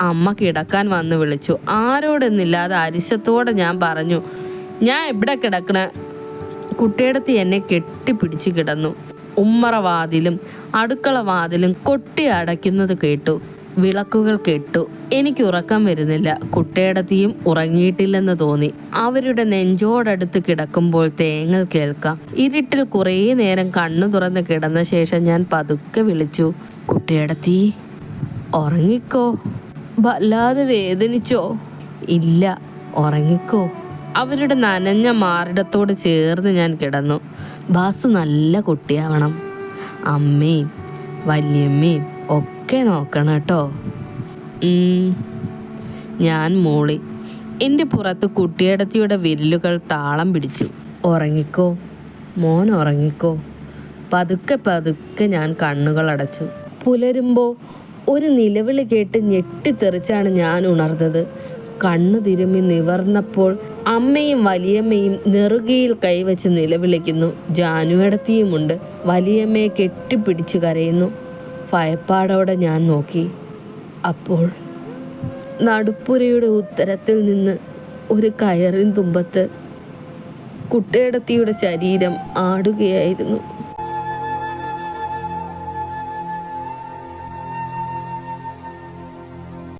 അമ്മ കിടക്കാൻ വന്ന് വിളിച്ചു. ആരോടൊന്നില്ലാതെ അരിശത്തോടെ ഞാൻ പറഞ്ഞു, ഞാൻ എവിടെ കിടക്കണ? കുട്ടിയെടുത്ത് എന്നെ കെട്ടിപ്പിടിച്ച് കിടന്നു. ഉമ്മറ വാതിലും അടുക്കള വാതിലും കൊട്ടി അടയ്ക്കുന്നത് കേട്ടു. വിളക്കുകൾ കെട്ടു. എനിക്ക് ഉറക്കം വരുന്നില്ല. കുട്ടിയടത്തിയും ഉറങ്ങിയിട്ടില്ലെന്ന് തോന്നി. അവരുടെ നെഞ്ചോടടുത്ത് കിടക്കുമ്പോൾ തേങ്ങൽ കേൾക്കാം. ഇരുട്ടിൽ കുറേ നേരം കണ്ണു തുറന്ന് കിടന്ന ശേഷം ഞാൻ പതുക്കെ വിളിച്ചു, കുട്ടിയടത്തി ഉറങ്ങിക്കോ. വല്ലാതെ വേദനിച്ചോ? ഇല്ല, ഉറങ്ങിക്കോ. അവരുടെ നനഞ്ഞ മാറിടത്തോട് ചേർന്ന് ഞാൻ കിടന്നു. ബാസു നല്ല കുട്ടിയാവണം. അമ്മയും വല്യമ്മയും ഒക്കെ നോക്കണം കേട്ടോ. ഞാൻ മൂളി. എൻ്റെ പുറത്ത് കുട്ടിയടത്തിയുടെ വിരലുകൾ താളം പിടിച്ചു. ഉറങ്ങിക്കോ മോൻ, ഉറങ്ങിക്കോ. പതുക്കെ പതുക്കെ ഞാൻ കണ്ണുകൾ അടച്ചു. പുലരുമ്പോൾ ഒരു നിലവിളി കേട്ട് ഞെട്ടിത്തെറിച്ചാണ് ഞാൻ ഉണർന്നത്. കണ്ണു തിരുമ്മി നിവർന്നപ്പോൾ അമ്മയും വലിയമ്മയും നെറുകയിൽ കൈവച്ച് നിലവിളിക്കുന്നു. ജാനുവടത്തിയുമുണ്ട്. വലിയമ്മയെ കെട്ടിപ്പിടിച്ച് കരയുന്നു. ഭയപ്പാടോടെ ഞാൻ നോക്കി. അപ്പോൾ നടുപ്പുരയുടെ ഉത്തരത്തിൽ നിന്ന് ഒരു കയറിൻ തുമ്പത്ത് കുട്ടിയടത്തിയുടെ ശരീരം ആടുകയായിരുന്നു.